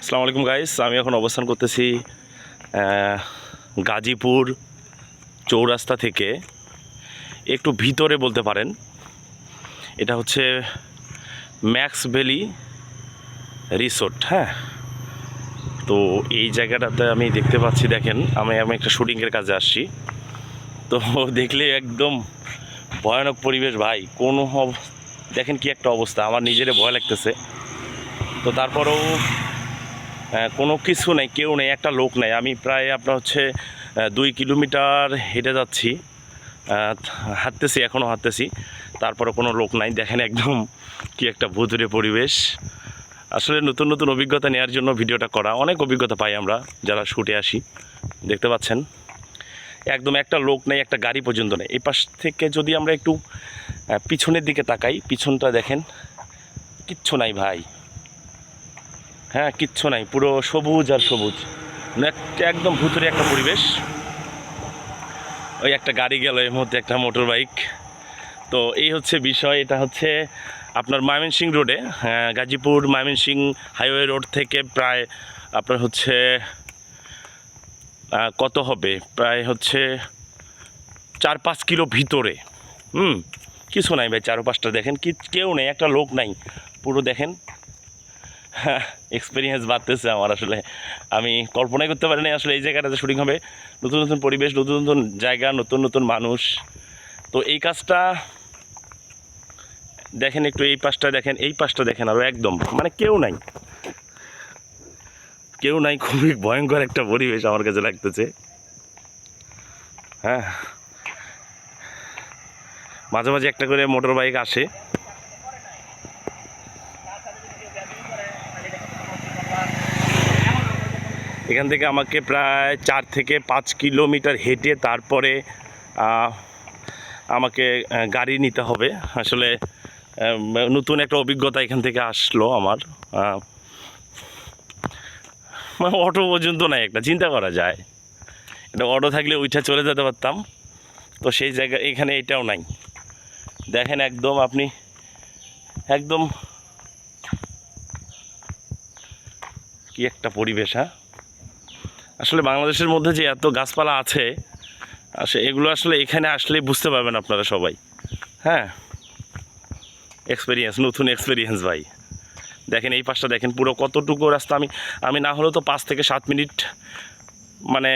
আসসালামু আলাইকুম গাইস, আমি এখন অবস্থান করতেছি গাজীপুর চৌরাস্তা থেকে একটু ভিতরে বলতে পারেন। এটা হচ্ছে ম্যাক্স ভ্যালি রিসোর্ট। হ্যাঁ, তো এই জায়গাটাতে আমি দেখতে পাচ্ছি, দেখেন আমি একটা শুটিংয়ের কাজে আসছি। তো দেখলে একদম ভয়ানক পরিবেশ ভাই, দেখেন কি একটা অবস্থা, আমার নিজেরে ভয় লাগতেছে। তো তারপরেও কোনো কিছু নেই, কেউ নেই, একটা লোক নেই। আমি প্রায় আপনার হচ্ছে 2 কিলোমিটার হেঁটে যাচ্ছি, হাঁটতেছি, এখনও হাঁটতেছি, তারপরে কোনো লোক নাই। দেখেন একদম কি একটা ভুতুড়ে পরিবেশ। আসলে নতুন নতুন অভিজ্ঞতা নেওয়ার জন্য ভিডিওটা করা। অনেক অভিজ্ঞতা পাই আমরা যারা শুটে আসি। দেখতে পাচ্ছেন একদম একটা লোক নেই, একটা গাড়ি পর্যন্ত নেই। এই পাশ থেকে যদি আমরা একটু পিছনের দিকে তাকাই, পিছনটা দেখেন কিচ্ছু নাই ভাই। হ্যাঁ, কিচ্ছু নাই, পুরো সবুজ আর সবুজ, একদম ভুতুরে একটা পরিবেশ। ওই একটা গাড়ি গেল এর মধ্যে, একটা মোটর বাইক। তো এই হচ্ছে বিষয়। এটা হচ্ছে আপনার ময়মনসিংহ রোডে, গাজীপুর ময়মনসিংহ হাইওয়ে রোড থেকে প্রায় আপনার হচ্ছে কত হবে, প্রায় হচ্ছে 4-5 কিলো ভিতরে। কিছু নাই ভাই, চারপাশটা দেখেন, কেউ নেই, একটা লোক নাই, পুরো দেখেন। হ্যাঁ, এক্সপিরিয়েন্স বাড়তেছে আমার। আসলে আমি কল্পনাই করতে পারিনি আসলে এই জায়গাটাতে শুটিং হবে। নতুন নতুন পরিবেশ, নতুন নতুন জায়গা, নতুন নতুন মানুষ। তো এই কাজটা দেখেন, একটু এই পাশটা দেখেন, এই পাশটা দেখেন, আরও একদম মানে কেউ নাই, কেউ নাই। খুবই ভয়ঙ্কর একটা পরিবেশ আমার কাছে লাগতেছে। হ্যাঁ, মাঝে মাঝে একটা করে মোটর বাইক আসে। এখান থেকে আমাকে প্রায় 4 থেকে 5 কিলোমিটার হেঁটে তারপরে আমাকে গাড়ি নিতে হবে। আসলে নতুন একটা অভিজ্ঞতা এখান থেকে আসলো আমার। মানে অটো পর্যন্ত নাই, একটা চিন্তা করা যায়, এটা অটো থাকলে ওইটা চলে যেতে পারতাম। তো সেই জায়গা এখানে এটাও নাই। দেখেন একদম আপনি একদম কি একটা পরিবেশ। হ্যাঁ, আসলে বাংলাদেশের মধ্যে যে এত গাছপালা আছে, আসলে এগুলো আসলে এখানে আসলে বুঝতে পারবেন আপনারা সবাই। হ্যাঁ, এক্সপিরিয়েন্স, নতুন এক্সপিরিয়েন্স ভাই। দেখেন এই পাশটা দেখেন, পুরো কতটুকু রাস্তা আমি না হলেও তো 5 থেকে 7 মিনিট মানে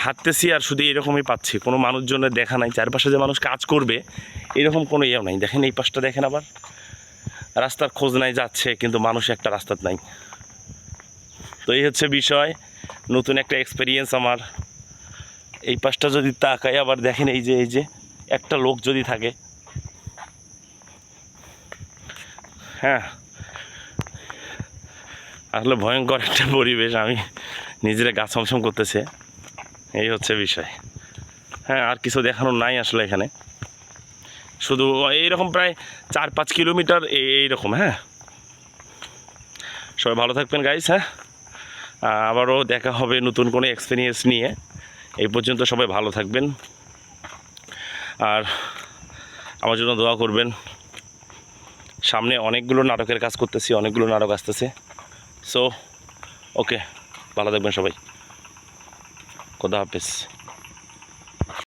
হাঁটতেছি, আর শুধু এরকমই পাচ্ছি, কোনো মানুষজনের দেখা নাই। চারপাশে যে মানুষ কাজ করবে এরকম কোনো ইয়েও নাই। দেখেন এই পাশটা দেখেন, আবার রাস্তার খোঁজ নাই, যাচ্ছে কিন্তু মানুষ একটা রাস্তার নাই। তো এই হচ্ছে বিষয়, নতুন একটা এক্সপিরিয়েন্স আমার। এই পাশটা যদি তাকাই আবার দেখেন, এই যে একটা লোক যদি থাকে। হ্যাঁ, আসলে ভয়ঙ্কর একটা পরিবেশ, আমি নিজেরা গা ছমছম করতেছে। এই হচ্ছে বিষয়। হ্যাঁ, আর কিছু দেখানোর নাই আসলে এখানে, শুধু এইরকম প্রায় 4-5 কিলোমিটার এইরকম। হ্যাঁ, সবাই ভালো থাকবেন গাইস। হ্যাঁ, আবারও দেখা হবে নতুন কোনো এক্সপিরিয়েন্স নিয়ে। এই পর্যন্ত সবাই ভালো থাকবেন, আর আমার জন্য দোয়া করবেন। সামনে অনেকগুলো নাটকের কাজ করতেছি, অনেকগুলো নাটক আসতেছে। সো ওকে, ভালো থাকবেন সবাই, খোদা হাফেজ।